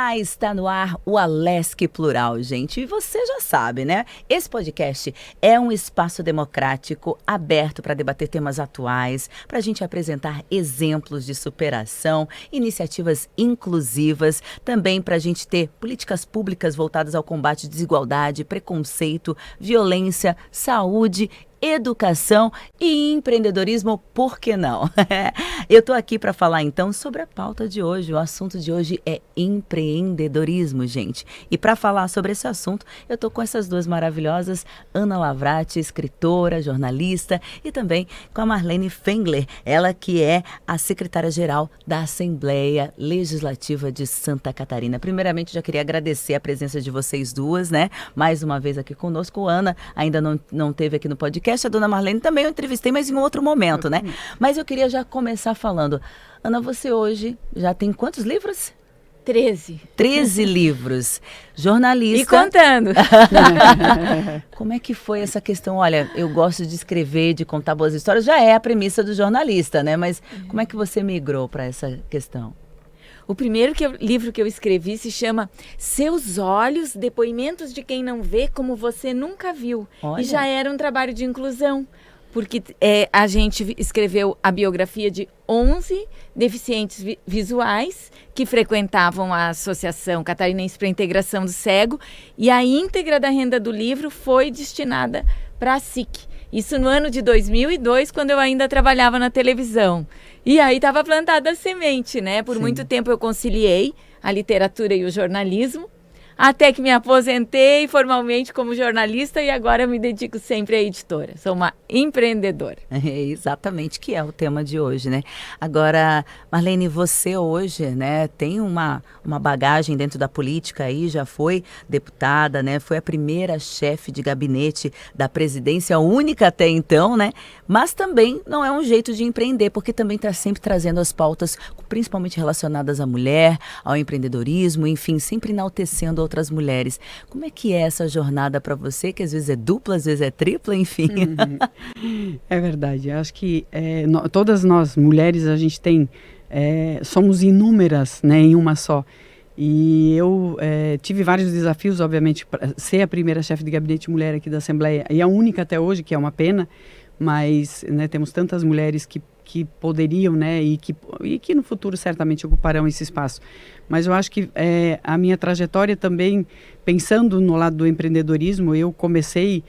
Olá, está no ar o Alesc Plural, gente. E você já sabe, né? Esse podcast é um espaço democrático aberto para debater temas atuais, para a gente apresentar exemplos de superação, iniciativas inclusivas, também para a gente ter políticas públicas voltadas ao combate à desigualdade, preconceito, violência, saúde, educação e empreendedorismo, por que não? Eu tô aqui para falar então sobre a pauta de hoje. O assunto de hoje é empreendedorismo, gente. E para falar sobre esse assunto, eu tô com essas duas maravilhosas, Ana Lavrati, escritora, jornalista, e também com a Marlene Fengler, ela que é a secretária-geral da Assembleia Legislativa de Santa Catarina. Primeiramente, já queria agradecer a presença de vocês duas, né? Mais uma vez aqui conosco. A Ana ainda não teve aqui no podcast. A dona Marlene também eu entrevistei, mas em um outro momento, né? Mas eu queria já começar falando. Ana, você hoje já tem quantos livros? 13. 13 livros. Jornalista. E contando. Como é que foi essa questão? Olha, eu gosto de escrever, de contar boas histórias. Já é a premissa do jornalista, né? Mas como é que você migrou para essa questão? O primeiro livro que eu escrevi se chama Seus Olhos, Depoimentos de Quem Não Vê Como Você Nunca Viu. Olha. E já era um trabalho de inclusão, porque a gente escreveu a biografia de 11 deficientes visuais que frequentavam a Associação Catarinense para a Integração do Cego, e a íntegra da renda do livro foi destinada para a SIC. Isso no ano de 2002, quando eu ainda trabalhava na televisão. E aí estava plantada a semente, né? Por muito tempo eu conciliei a literatura e o jornalismo, até que me aposentei formalmente como jornalista e agora eu me dedico sempre à editora. Sou uma empreendedora. É exatamente, que é o tema de hoje, né? Agora, Marlene, você hoje, né, tem uma bagagem dentro da política aí, já foi deputada, né? Foi a primeira chefe de gabinete da presidência, única até então, né? Mas também não é um jeito de empreender, porque também está sempre trazendo as pautas, principalmente relacionadas à mulher, ao empreendedorismo, enfim, sempre enaltecendo outras mulheres. Como é que é essa jornada para você, que às vezes é dupla, às vezes é tripla, enfim? É verdade. Eu acho que todas nós, mulheres, a gente tem, somos inúmeras, né, em uma só. E eu tive vários desafios, obviamente, para ser a primeira chefe de gabinete mulher aqui da Assembleia, e a única até hoje, que é uma pena, mas, né, temos tantas mulheres que poderiam, né, e que no futuro certamente ocuparão esse espaço. Mas eu acho que a minha trajetória também, pensando no lado do empreendedorismo, eu comecei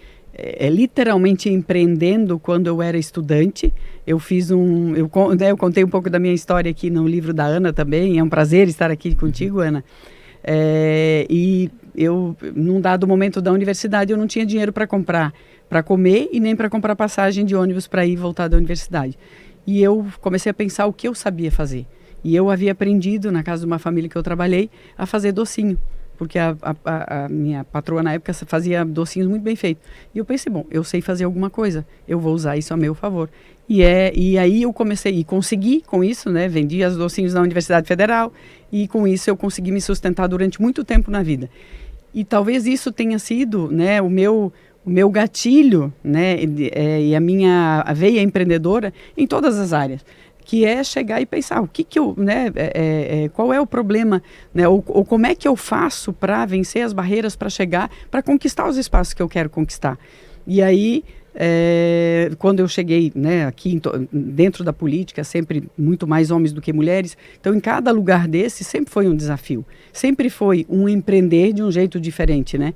literalmente empreendendo quando eu era estudante. Eu contei um pouco da minha história aqui no livro da Ana também. É um prazer estar aqui contigo, Ana. E eu, num dado momento da universidade, eu não tinha dinheiro para comer e nem para comprar passagem de ônibus para ir e voltar da universidade. E eu comecei a pensar o que eu sabia fazer. E eu havia aprendido, na casa de uma família que eu trabalhei, a fazer docinho. Porque a minha patroa na época fazia docinhos muito bem feitos. E eu pensei, bom, eu sei fazer alguma coisa, eu vou usar isso a meu favor. E aí eu comecei, e consegui com isso, né, vendi os docinhos na Universidade Federal, e com isso eu consegui me sustentar durante muito tempo na vida. E talvez isso tenha sido, né, o meu gatilho, né, e a minha veia empreendedora em todas as áreas, que é chegar e pensar qual é o problema, né, ou como é que eu faço para vencer as barreiras, para chegar, para conquistar os espaços que eu quero conquistar. E aí, quando eu cheguei, né, aqui dentro da política, sempre muito mais homens do que mulheres, então em cada lugar desse sempre foi um desafio, sempre foi um empreender de um jeito diferente, né?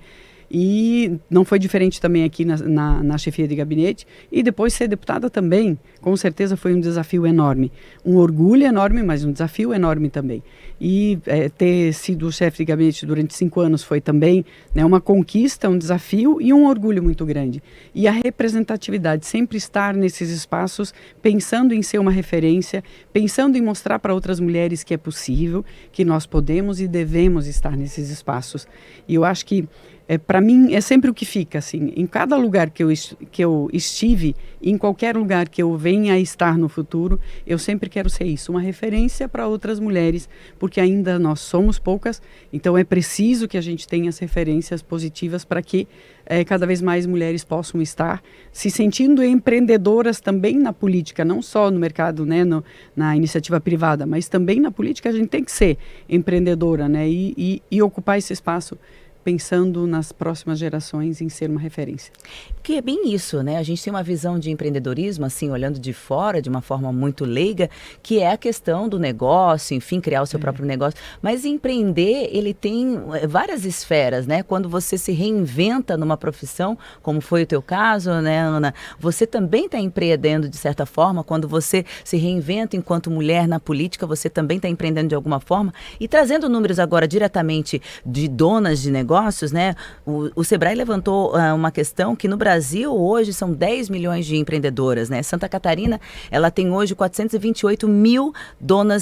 E não foi diferente também aqui na chefia de gabinete. E depois ser deputada também, com certeza foi um desafio enorme. Um orgulho enorme, mas um desafio enorme também. E ter sido chefe de gabinete durante 5 anos foi também, né, uma conquista, um desafio e um orgulho muito grande. E a representatividade, sempre estar nesses espaços, pensando em ser uma referência, pensando em mostrar para outras mulheres que é possível, que nós podemos e devemos estar nesses espaços. E eu acho que para mim, é sempre o que fica, assim, em cada lugar que eu estive, em qualquer lugar que eu venha a estar no futuro, eu sempre quero ser isso, uma referência para outras mulheres, porque ainda nós somos poucas, então é preciso que a gente tenha as referências positivas para que cada vez mais mulheres possam estar se sentindo empreendedoras também na política, não só no mercado, né, na iniciativa privada, mas também na política a gente tem que ser empreendedora, né, e ocupar esse espaço pensando nas próximas gerações em ser uma referência. Porque é bem isso, né? A gente tem uma visão de empreendedorismo, assim, olhando de fora, de uma forma muito leiga, que é a questão do negócio, enfim, criar o seu próprio negócio. Mas empreender, ele tem várias esferas, né? Quando você se reinventa numa profissão, como foi o teu caso, né, Ana? Você também está empreendendo de certa forma. Quando você se reinventa enquanto mulher na política, você também está empreendendo de alguma forma. E trazendo números agora diretamente de donas de negócios, né? O Sebrae levantou uma questão que no Brasil hoje são 10 milhões de empreendedoras, né? Santa Catarina, ela tem hoje 428 mil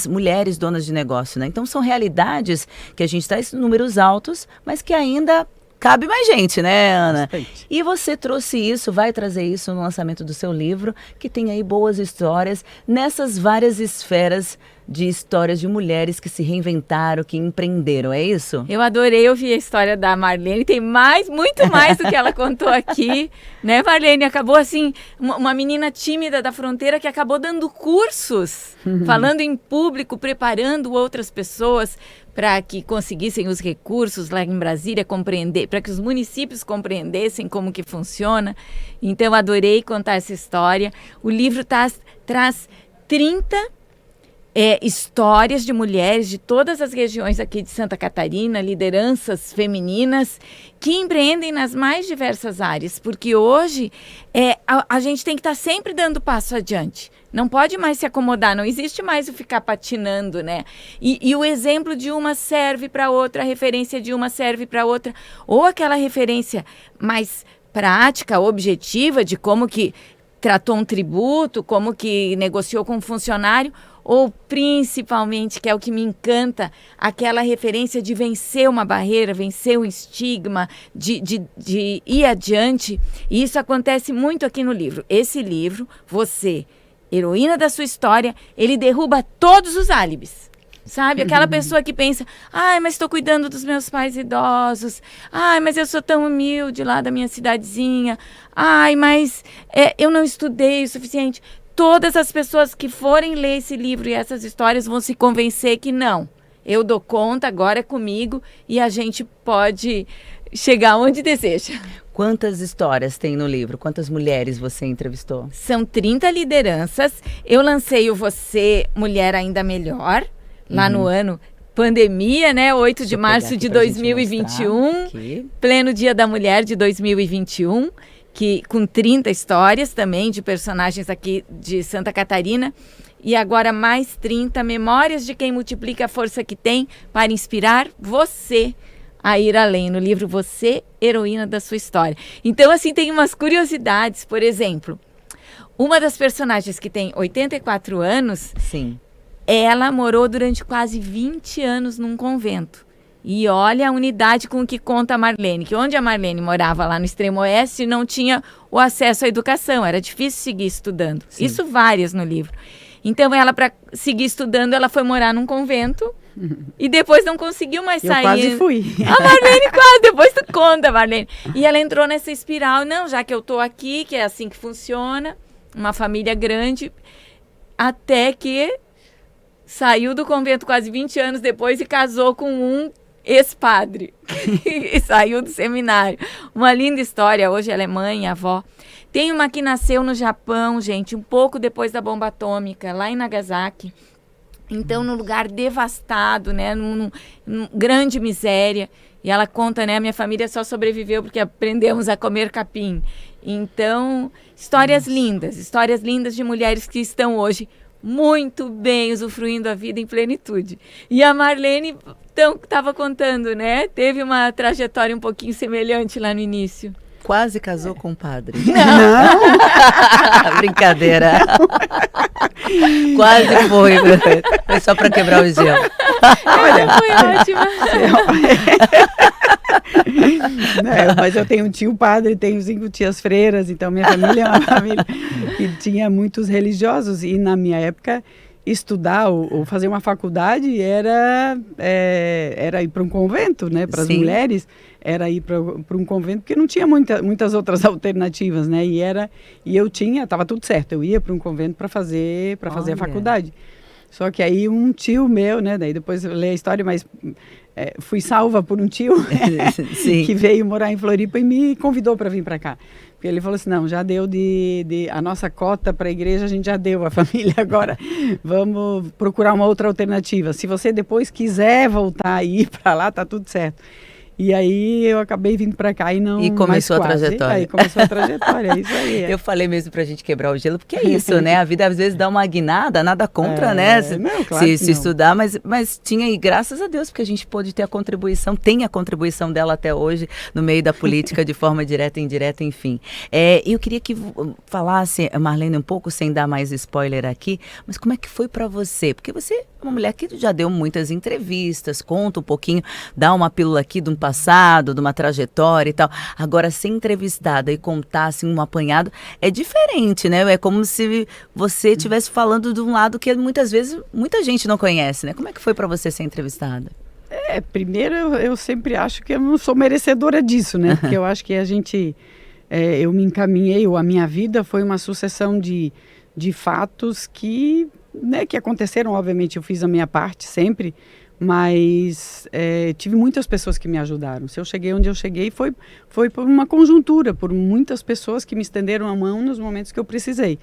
mulheres donas de negócio, né? Então são realidades que a gente traz números altos, mas que ainda cabe mais gente, né, Ana? Bastante. E você trouxe isso, vai trazer isso no lançamento do seu livro, que tem aí boas histórias nessas várias esferas de histórias de mulheres que se reinventaram, que empreenderam, é isso? Eu adorei ouvir a história da Marlene, tem muito mais do que ela contou aqui, né, Marlene? Acabou assim, uma menina tímida da fronteira que acabou dando cursos, falando em público, preparando outras pessoas para que conseguissem os recursos lá em Brasília, compreender, para que os municípios compreendessem como que funciona. Então, adorei contar essa história. O livro traz 30 histórias de mulheres de todas as regiões aqui de Santa Catarina, lideranças femininas que empreendem nas mais diversas áreas, porque hoje a gente tem que estar sempre dando passo adiante. Não pode mais se acomodar, não existe mais o ficar patinando, né? E o exemplo de uma serve para outra, a referência de uma serve para outra, ou aquela referência mais prática, objetiva, de como que tratou um tributo, como que negociou com um funcionário, ou principalmente, que é o que me encanta, aquela referência de vencer uma barreira, vencer um estigma, de ir adiante. E isso acontece muito aqui no livro. Esse livro, você, heroína da sua história, ele derruba todos os álibis. Sabe? Aquela pessoa que pensa, mas estou cuidando dos meus pais idosos. Mas eu sou tão humilde lá da minha cidadezinha. Mas eu não estudei o suficiente. Todas as pessoas que forem ler esse livro e essas histórias vão se convencer que não. Eu dou conta, agora é comigo e a gente pode chegar onde deseja. Quantas histórias tem no livro? Quantas mulheres você entrevistou? São 30 lideranças. Eu lancei o Você Mulher Ainda Melhor, lá no ano pandemia, né? 8 de março de 2021, pleno Dia da Mulher de 2021, com 30 histórias também de personagens aqui de Santa Catarina. E agora mais 30 memórias de quem multiplica a força que tem para inspirar você a ir além. No livro Você, Heroína da Sua História. Então, assim, tem umas curiosidades. Por exemplo, uma das personagens que tem 84 anos... Sim. Ela morou durante quase 20 anos num convento. E olha a unidade com que conta a Marlene, que onde a Marlene morava, lá no extremo oeste, não tinha o acesso à educação, era difícil seguir estudando. Sim. Isso várias no livro. Então, ela, para seguir estudando, ela foi morar num convento e depois não conseguiu mais sair. Eu quase fui. A Marlene quase, depois tu conta, Marlene. E ela entrou nessa espiral, não, já que eu tô aqui, que é assim que funciona, uma família grande, até que saiu do convento quase 20 anos depois e casou com um ex-padre. E saiu do seminário. Uma linda história. Hoje ela é mãe, avó. Tem uma que nasceu no Japão, gente, um pouco depois da bomba atômica, lá em Nagasaki. Então, num lugar devastado, né? Num grande miséria. E ela conta, né? A minha família só sobreviveu porque aprendemos a comer capim. Então, histórias lindas de mulheres que estão hoje muito bem, usufruindo a vida em plenitude. E a Marlene, então, estava contando, né? Teve uma trajetória um pouquinho semelhante lá no início. quase casou com um padre. Não! Brincadeira. Quase foi. Foi só para quebrar o gelo. Olha, foi ótima. Mas eu tenho um tio padre, tenho 5 tias freiras, então minha família é uma família que tinha muitos religiosos. E na minha época, estudar ou fazer uma faculdade era ir para um convento, né? Para as mulheres era ir para um convento, porque não tinha muitas outras alternativas, né? E eu estava tudo certo, eu ia para um convento para fazer a faculdade. Só que aí um tio meu, né? Daí depois eu leio a história, mas fui salva por um tio que veio morar em Floripa e me convidou para vir para cá. Porque ele falou assim, não, já deu a nossa cota para a igreja, a gente já deu, a família, agora vamos procurar uma outra alternativa. Se você depois quiser voltar e ir para lá, tá tudo certo. E aí eu acabei vindo para cá e não. E começou a trajetória. Aí começou a trajetória, é isso aí. Eu falei mesmo pra gente quebrar o gelo, porque é isso, né? A vida às vezes dá uma guinada, nada contra, né? Se estudar, mas tinha, e graças a Deus, porque a gente pôde ter tem a contribuição dela até hoje, no meio da política, de forma direta e indireta, enfim. Eu queria que falasse, Marlene, um pouco, sem dar mais spoiler aqui, mas como é que foi pra você? Porque você é uma mulher que já deu muitas entrevistas, conta um pouquinho, dá uma pílula aqui de um passado, de uma trajetória e tal. Agora, ser entrevistada e contar assim, um apanhado é diferente, né? É como se você estivesse falando de um lado que muitas vezes muita gente não conhece, né? Como é que foi para você ser entrevistada? Primeiro eu sempre acho que eu não sou merecedora disso, né? Porque eu acho que eu me encaminhei, ou a minha vida foi uma sucessão de fatos que aconteceram. Obviamente eu fiz a minha parte sempre, mas tive muitas pessoas que me ajudaram. Se eu cheguei onde eu cheguei foi por uma conjuntura, por muitas pessoas que me estenderam a mão nos momentos que eu precisei.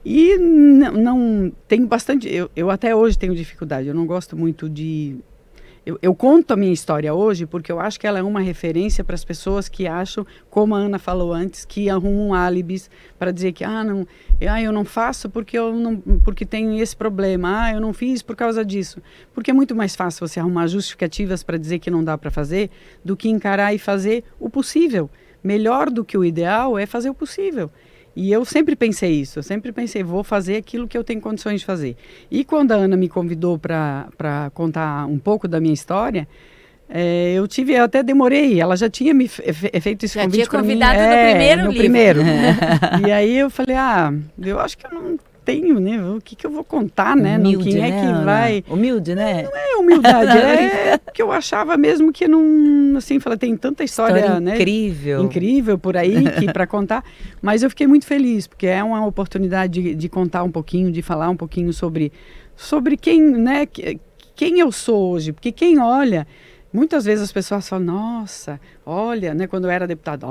E não tenho bastante, eu até hoje tenho dificuldade, eu não gosto muito de... Eu conto a minha história hoje porque eu acho que ela é uma referência para as pessoas que acham, como a Ana falou antes, que arrumam álibis para dizer que eu não faço porque tenho esse problema, eu não fiz por causa disso. Porque é muito mais fácil você arrumar justificativas para dizer que não dá para fazer do que encarar e fazer o possível. Melhor do que o ideal é fazer o possível. E eu sempre pensei isso, vou fazer aquilo que eu tenho condições de fazer. E quando a Ana me convidou para contar um pouco da minha história, eu até demorei, ela já tinha me feito esse convite para mim. Já tinha convidado no primeiro livro. E aí eu falei, eu acho que eu não tenho, né? O que eu vou contar, né? Humilde, quem é que vai... Humilde, né? Não é humildade, é que eu achava mesmo que não... Assim, tem tanta história, né? Incrível por aí para contar. Mas eu fiquei muito feliz, porque é uma oportunidade de contar um pouquinho, de falar um pouquinho sobre quem, né? Quem eu sou hoje. Porque quem olha... Muitas vezes as pessoas falam, nossa, olha, né, quando eu era deputada,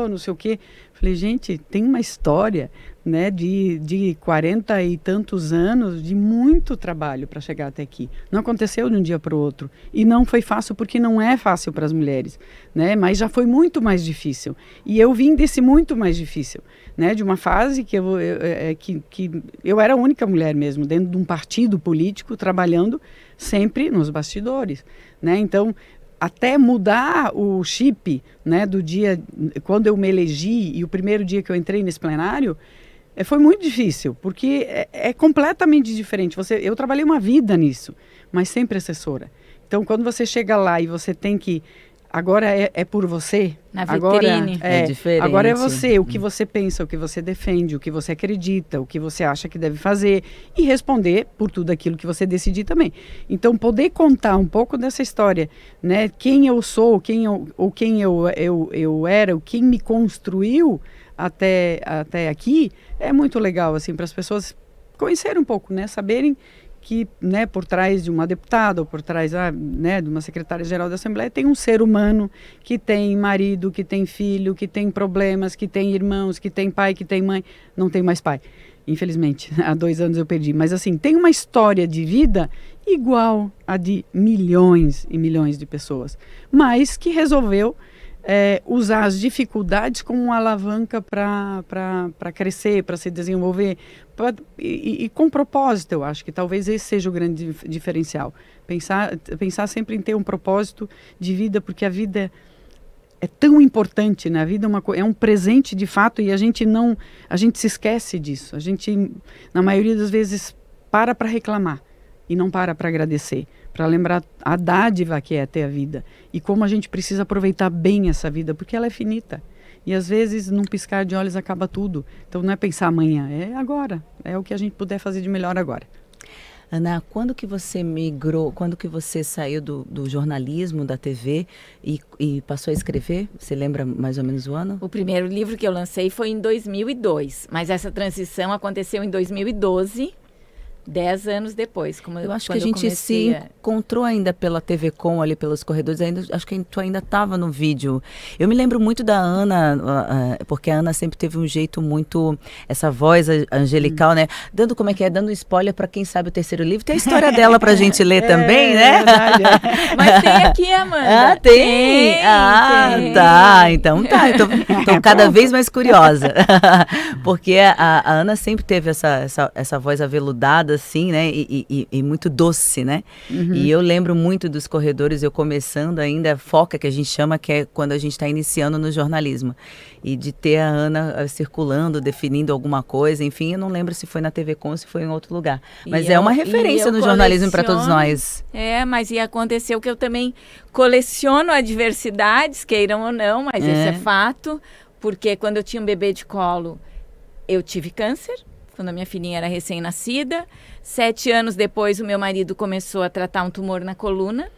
não sei o quê. Falei, gente, tem uma história, né, de 40 e tantos anos, de muito trabalho para chegar até aqui. Não aconteceu de um dia para o outro. E não foi fácil porque não é fácil para as mulheres, né, mas já foi muito mais difícil. E eu vim desse muito mais difícil, né, de uma fase que eu era a única mulher mesmo, dentro de um partido político, trabalhando sempre nos bastidores, né? Então, até mudar o chip, né, do dia, quando eu me elegi e o primeiro dia que eu entrei nesse plenário, foi muito difícil, porque é completamente diferente. Eu trabalhei uma vida nisso, mas sempre assessora. Então, quando você chega lá e você tem que... Agora é por você. Na vitrine. É diferente. Agora é você, o que você pensa, o que você defende, o que você acredita, o que você acha que deve fazer e responder por tudo aquilo que você decidir também. Então, poder contar um pouco dessa história, né? Quem eu sou, quem eu era, quem me construiu até aqui, é muito legal, assim, para as pessoas conhecerem um pouco, né? Saberem que, né, por trás de uma deputada ou por trás, né, de uma secretária-geral da Assembleia tem um ser humano que tem marido, que tem filho, que tem problemas, que tem irmãos, que tem pai, que tem mãe. Não tem mais pai, infelizmente, há 2 anos eu perdi. Mas assim, tem uma história de vida igual a de milhões e milhões de pessoas, mas que resolveu usar as dificuldades como uma alavanca para crescer, para se desenvolver, e com propósito. Eu acho que talvez esse seja o grande diferencial. Pensar sempre em ter um propósito de vida, porque a vida é tão importante, né? A vida é um presente de fato e a gente se esquece disso. A gente, na maioria das vezes, para reclamar e não para agradecer, para lembrar a dádiva que é ter a vida e como a gente precisa aproveitar bem essa vida, porque ela é finita. E às vezes, num piscar de olhos, acaba tudo. Então não é pensar amanhã, é agora. É o que a gente puder fazer de melhor agora. Ana, quando que você migrou, quando que você saiu do jornalismo, da TV e passou a escrever? Você lembra mais ou menos o ano? O primeiro livro que eu lancei foi em 2002, mas essa transição aconteceu em 2012, 10 anos depois. Eu acho que a gente se encontrou ainda pela TV Com, ali pelos corredores, acho que tu ainda estava no vídeo. Eu me lembro muito da Ana, porque a Ana sempre teve um jeito muito, essa voz angelical, né? Dando um spoiler para quem sabe o terceiro livro. Tem a história dela pra gente ler também, né? É verdade, Mas tem aqui, Amanda. Ah, tem? Tem. Tá. Então tô cada vez mais curiosa. Porque a Ana sempre teve essa voz aveludada, assim, né, e muito doce, né, e eu lembro muito dos corredores, eu começando ainda, foca que a gente chama, que é quando a gente está iniciando no jornalismo, e de ter a Ana circulando, definindo alguma coisa, enfim, eu não lembro se foi na TV Com, se foi em outro lugar, mas é uma referência no jornalismo para todos nós. Mas aconteceu que eu também coleciono adversidades, queiram ou não, mas isso é fato, porque quando eu tinha um bebê de colo, eu tive câncer, quando a minha filhinha era recém-nascida. 7 anos depois, o meu marido começou a tratar um tumor na coluna.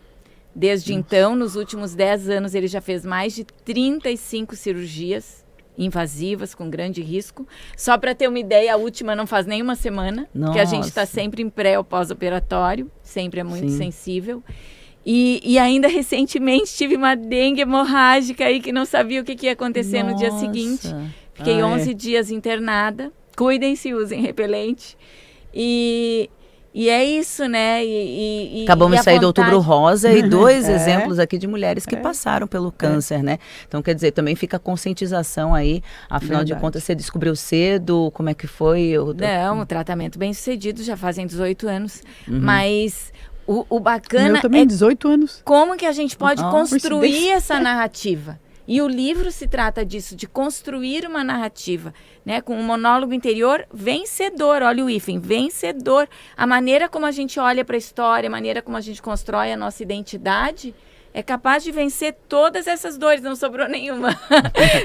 Desde então, nos últimos 10 anos, ele já fez mais de 35 cirurgias invasivas, com grande risco. Só para ter uma ideia, a última não faz nem uma semana, porque a gente está sempre em pré ou pós-operatório, sempre é muito sensível. E ainda recentemente tive uma dengue hemorrágica aí que não sabia o que ia acontecer no dia seguinte. Fiquei 11 dias internada. Cuidem-se, usem repelente. E é isso, né? Acabamos de sair do Outubro Rosa e 2 exemplos aqui de mulheres que passaram pelo câncer, né? Então, quer dizer, também fica a conscientização aí. Afinal de contas, você descobriu cedo? Como é que foi? Não, o tratamento bem sucedido, já fazem 18 anos. Mas o bacana eu também, 18 anos. Como que a gente pode construir essa narrativa. E o livro se trata disso, de construir uma narrativa, né? Com um monólogo interior vencedor, olha o hífen, vencedor. A maneira como a gente olha para a história, a maneira como a gente constrói a nossa identidade, é capaz de vencer todas essas dores, não sobrou nenhuma.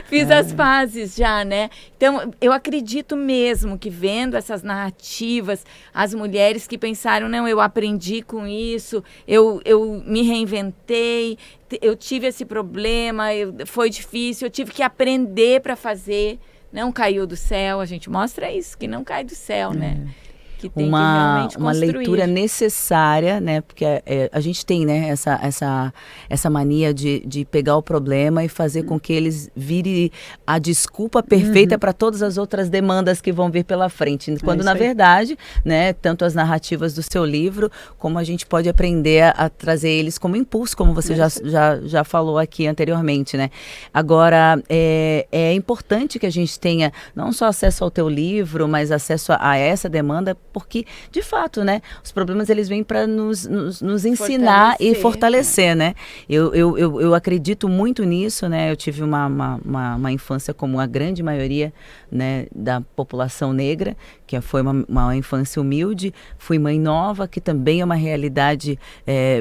Fiz as pazes já, né? Então, eu acredito mesmo que vendo essas narrativas, as mulheres que pensaram, não, eu aprendi com isso, eu me reinventei, eu tive esse problema, foi difícil, eu tive que aprender para fazer. Não caiu do céu, a gente mostra isso, que não cai do céu, né? Que tem que realmente construir. Uma leitura necessária, né? Porque a gente tem, né, essa mania de pegar o problema e fazer com que eles virem a desculpa perfeita para todas as outras demandas que vão vir pela frente. Quando, na verdade, né, tanto as narrativas do seu livro, como a gente pode aprender a trazer eles como impulso, como você já falou aqui anteriormente, né? Agora, é importante que a gente tenha não só acesso ao teu livro, mas acesso a essa demanda, porque, de fato, né, os problemas eles vêm para nos ensinar e fortalecer, né? Eu acredito muito nisso, né? Eu tive uma infância como a grande maioria, né, da população negra, que foi uma infância humilde. Fui mãe nova, que também é uma realidade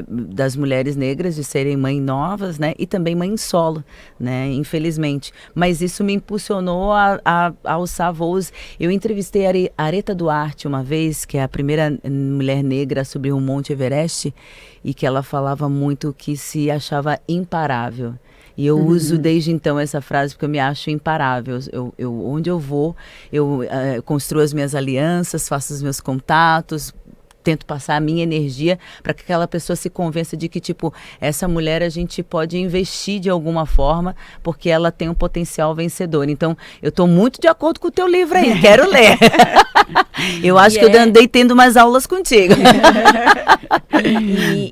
das mulheres negras de serem mães novas, né? E também mãe solo, né? Infelizmente. Mas isso me impulsionou a alçar voos. Eu entrevistei a Areta Duarte uma vez, que é a primeira mulher negra a subir o Monte Everest, e que ela falava muito que se achava imparável. E eu uso desde então essa frase porque eu me acho imparável. Onde eu vou, eu construo as minhas alianças, faço os meus contatos, tento passar a minha energia para que aquela pessoa se convença de que, tipo, essa mulher a gente pode investir de alguma forma, porque ela tem um potencial vencedor. Então, eu estou muito de acordo com o teu livro aí, quero ler. Eu acho que eu andei tendo umas aulas contigo.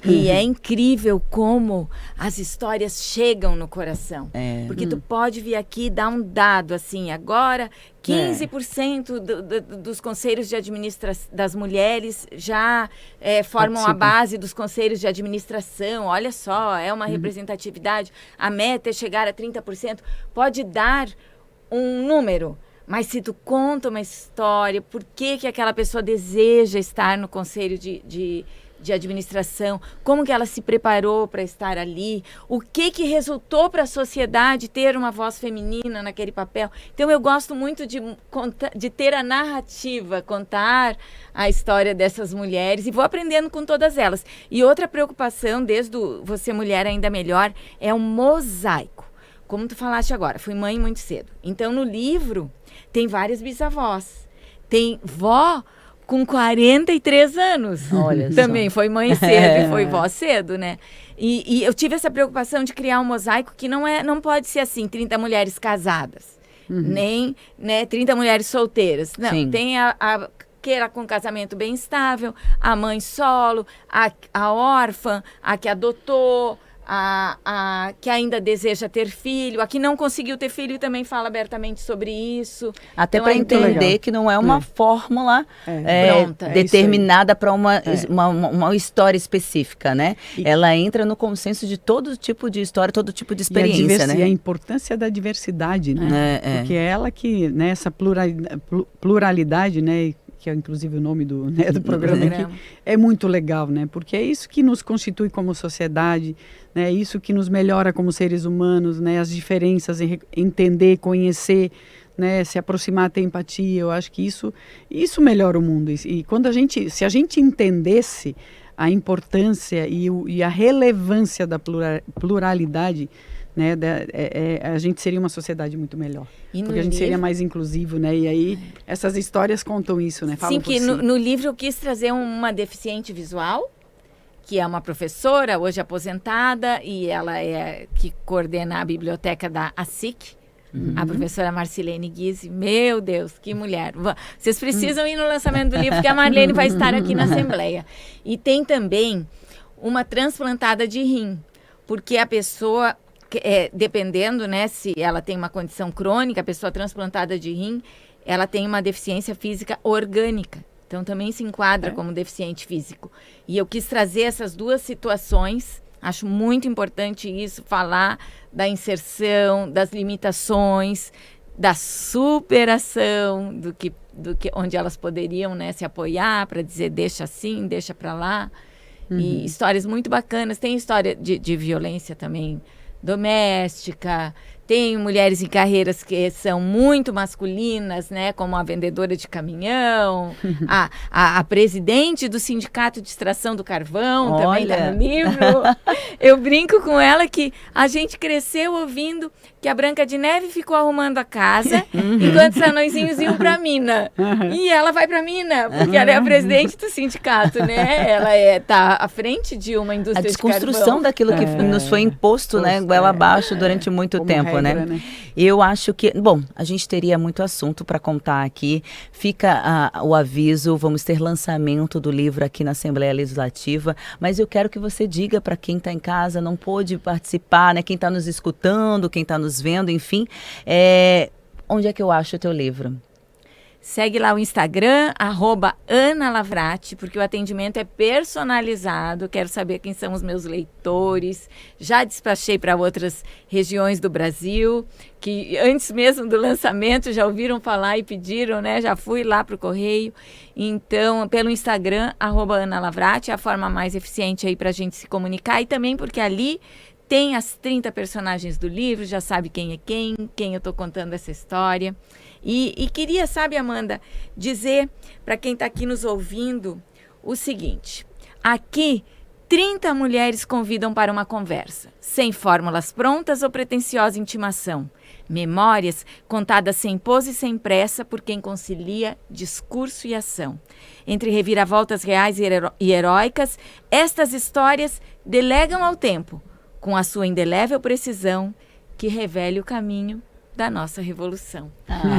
E é incrível como as histórias chegam no coração. Porque tu pode vir aqui e dar um dado, assim, agora 15% dos conselhos de administração das mulheres já formam a base dos conselhos de administração. Olha só, é uma representatividade. A meta é chegar a 30%. Pode dar um número, mas se tu conta uma história, por que aquela pessoa deseja estar no conselho de administração, como que ela se preparou para estar ali, o que resultou para a sociedade ter uma voz feminina naquele papel. Então eu gosto muito de ter a narrativa, contar a história dessas mulheres, e vou aprendendo com todas elas. E outra preocupação, desde o Você Mulher Ainda Melhor, é o mosaico. Como tu falaste agora, fui mãe muito cedo. Então no livro tem várias bisavós, tem vó com 43 anos. Olha também só. foi mãe cedo e foi vó cedo, né? E eu tive essa preocupação de criar um mosaico que não pode ser assim, 30 mulheres casadas, nem 30 mulheres solteiras. Não, Sim. tem a que era com casamento bem estável, a mãe solo, a órfã, a que adotou, a que ainda deseja ter filho, a que não conseguiu ter filho e também fala abertamente sobre isso. Até Então, para é entender legal. que não é uma fórmula Pronta. determinada para uma história específica, né? Ela entra no consenso de todo tipo de história, todo tipo de experiência, né? E a importância da diversidade, né? Porque é ela que, né, essa pluralidade, né, que é inclusive o nome do programa aqui, é muito legal, né? Porque é isso que nos constitui como sociedade, né? É isso que nos melhora como seres humanos, né? As diferenças, entender, conhecer, né? Se aproximar, ter empatia. Eu acho que isso melhora o mundo. E quando se a gente entendesse a importância e a relevância da pluralidade, né, a gente seria uma sociedade muito melhor, porque a gente seria mais inclusivo, né? E aí essas histórias contam isso, né? Sim, que no livro eu quis trazer uma deficiente visual, que é uma professora hoje aposentada, e ela que coordena a biblioteca da ASIC, a professora Marcilene Guise. Meu Deus, que mulher! Vocês precisam ir no lançamento do livro, porque a Marlene vai estar aqui na Assembleia. E tem também uma transplantada de rim, porque a pessoa dependendo, né, se ela tem uma condição crônica, a pessoa transplantada de rim, ela tem uma deficiência física orgânica. Então, também se enquadra como deficiente físico. E eu quis trazer essas duas situações. Acho muito importante isso, falar da inserção, das limitações, da superação, onde elas poderiam, né, se apoiar para dizer deixa assim, deixa para lá. E histórias muito bacanas. Tem história de violência também doméstica, tem mulheres em carreiras que são muito masculinas, né, como a vendedora de caminhão, a presidente do Sindicato de Extração do Carvão. Também está no livro. Eu brinco com ela que a gente cresceu ouvindo que a Branca de Neve ficou arrumando a casa enquanto os anõezinhos iam para a mina. E ela vai para a mina, porque ela é a presidente do sindicato, né? Ela tá à frente de uma indústria de carvão. A desconstrução daquilo que nos foi imposto, né, goela abaixo durante muito tempo, regra, né? Eu acho que, bom, a gente teria muito assunto para contar aqui. Fica o aviso, vamos ter lançamento do livro aqui na Assembleia Legislativa, mas eu quero que você diga para quem está em casa, não pôde participar, né? Quem está nos escutando, quem está nos vendo, enfim, onde é que eu acho o teu livro? Segue lá o Instagram, @AnaLavrati, porque o atendimento é personalizado. Quero saber quem são os meus leitores. Já despachei para outras regiões do Brasil, que antes mesmo do lançamento já ouviram falar e pediram, né? Já fui lá para o correio. Então, pelo Instagram, @AnaLavrati, é a forma mais eficiente aí para a gente se comunicar. E também porque ali tem as 30 personagens do livro, já sabe quem é quem eu estou contando essa história. E queria, sabe, Amanda, dizer para quem está aqui nos ouvindo o seguinte: aqui 30 mulheres convidam para uma conversa, sem fórmulas prontas ou pretensiosa intimação. Memórias contadas sem pose e sem pressa por quem concilia discurso e ação. Entre reviravoltas reais e heróicas, estas histórias delegam ao tempo, com a sua indelével precisão, que revele o caminho da nossa revolução. Então,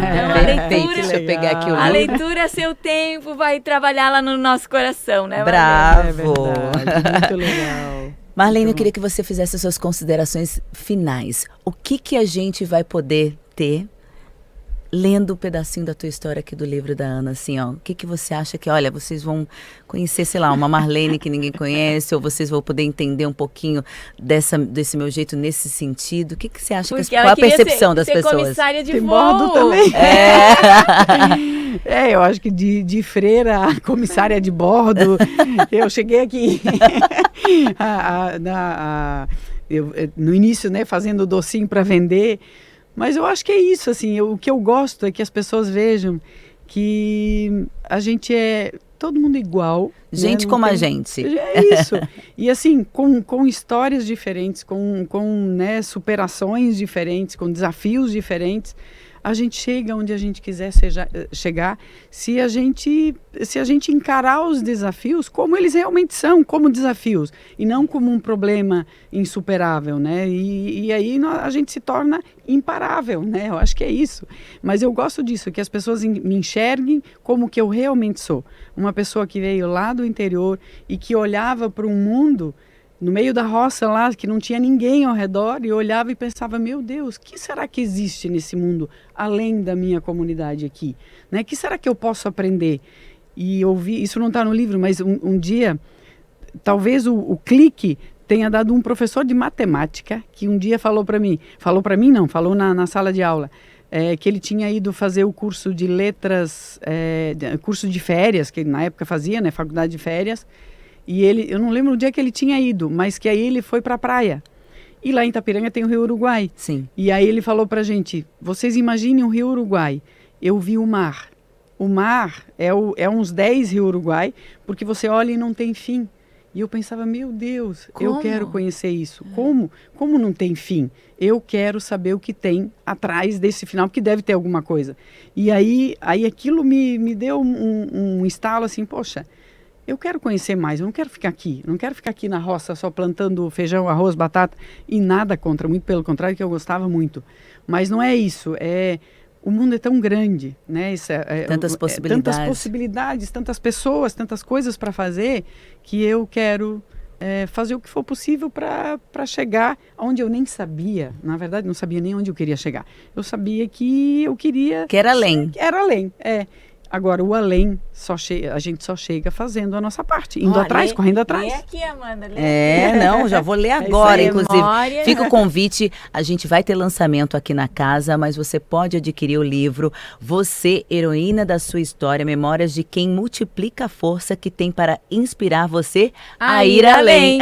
a leitura a seu tempo vai trabalhar lá no nosso coração, né? Bravo! É verdade, muito legal. Marlene, eu queria que você fizesse as suas considerações finais. O que a gente vai poder ter lendo um pedacinho da tua história aqui do livro da Ana, assim, ó, o que você acha que, olha, vocês vão conhecer, sei lá, uma Marlene que ninguém conhece, ou vocês vão poder entender um pouquinho desse meu jeito nesse sentido? O que você acha, qual a percepção das pessoas? Comissária de bordo também. Eu acho que de freira a comissária de bordo, eu cheguei aqui no início, né, fazendo docinho para vender. Mas eu acho que é isso, assim, o que eu gosto é que as pessoas vejam que a gente é todo mundo igual. Gente, né? Como a gente. É isso. E assim, com histórias diferentes, com né, superações diferentes, com desafios diferentes, a gente chega onde a gente quiser chegar se a gente encarar os desafios como eles realmente são, como desafios, e não como um problema insuperável, né? E aí a gente se torna imparável, né? Eu acho que é isso. Mas eu gosto disso, que as pessoas me enxerguem como que eu realmente sou. Uma pessoa que veio lá do interior e que olhava para um mundo no meio da roça lá, que não tinha ninguém ao redor, e olhava e pensava, meu Deus, o que será que existe nesse mundo, além da minha comunidade aqui? Né? O que será que eu posso aprender? E ouvir, isso não está no livro, mas um dia, talvez o clique tenha dado um professor de matemática, que um dia falou na sala de aula, que ele tinha ido fazer o curso de letras, curso de férias, que ele na época fazia, né, faculdade de férias. E eu não lembro o dia que ele tinha ido, mas que aí ele foi para a praia. E lá em Itapiranga tem o Rio Uruguai. Sim. E aí ele falou pra gente, vocês imaginem o Rio Uruguai. Eu vi o mar. O mar é uns 10 Rio Uruguai, porque você olha e não tem fim. E eu pensava, meu Deus, eu quero conhecer isso. Como não tem fim? Eu quero saber o que tem atrás desse final, porque deve ter alguma coisa. E aí aquilo me deu um estalo assim, poxa, eu quero conhecer mais, eu não quero ficar aqui. Não quero ficar aqui na roça só plantando feijão, arroz, batata. E nada contra, muito pelo contrário, que eu gostava muito. Mas não é isso, o mundo é tão grande, né? Tantas possibilidades. Tantas pessoas, tantas coisas para fazer, que eu quero fazer o que for possível para chegar onde eu nem sabia. Na verdade, não sabia nem onde eu queria chegar. Eu sabia que eu queria... Que era além. Era além, Agora, o além, a gente só chega fazendo a nossa parte, indo atrás, correndo atrás. Lê aqui, Amanda. Já vou ler agora, inclusive. Memória. Fica o convite, a gente vai ter lançamento aqui na casa, mas você pode adquirir o livro Você, Heroína da Sua História, Memórias de Quem Multiplica a Força que Tem para Inspirar Você a Ir Além.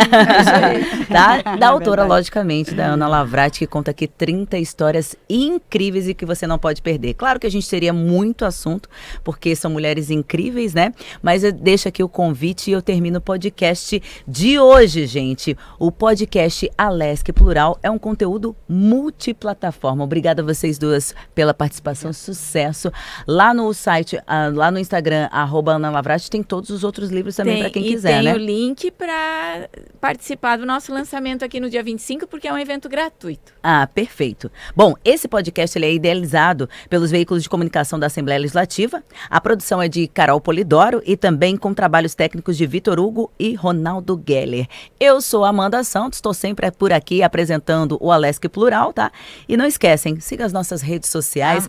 Tá? Da autora, logicamente, da Ana Lavrati, que conta aqui 30 histórias incríveis e que você não pode perder. Claro que a gente teria muito assunto, porque são mulheres incríveis, né? Mas eu deixo aqui o convite e eu termino o podcast de hoje, gente. O podcast Alesc Plural é um conteúdo multiplataforma. Obrigada a vocês duas pela participação, sucesso. Lá no site, lá no Instagram, @AnaLavrati, tem todos os outros livros também para quem quiser, né? E tem o link para participar do nosso lançamento aqui no dia 25, porque é um evento gratuito. Ah, perfeito. Bom, esse podcast ele é idealizado pelos veículos de comunicação da Assembleia Legislativa. A produção é de Carol Polidoro e também com trabalhos técnicos de Vitor Hugo e Ronaldo Geller. Eu sou Amanda Santos, estou sempre por aqui apresentando o Alesc Plural, tá? E não esquecem, siga as nossas redes sociais,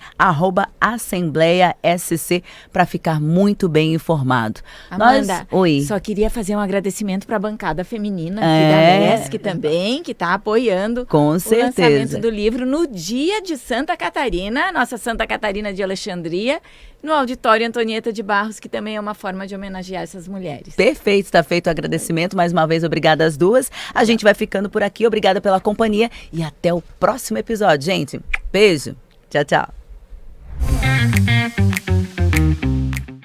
@AssembleiaSC, para ficar muito bem informado. Amanda, Oi. Só queria fazer um agradecimento para a bancada feminina aqui da Alesc também, que está apoiando com certeza. O lançamento do livro no dia de Santa Catarina, nossa Santa Catarina de Alexandria, no Auditório Antonieta de Barros, que também é uma forma de homenagear essas mulheres. Perfeito, está feito o agradecimento. Mais uma vez, obrigada às duas. A gente vai ficando por aqui. Obrigada pela companhia e até o próximo episódio, gente. Beijo. Tchau, tchau.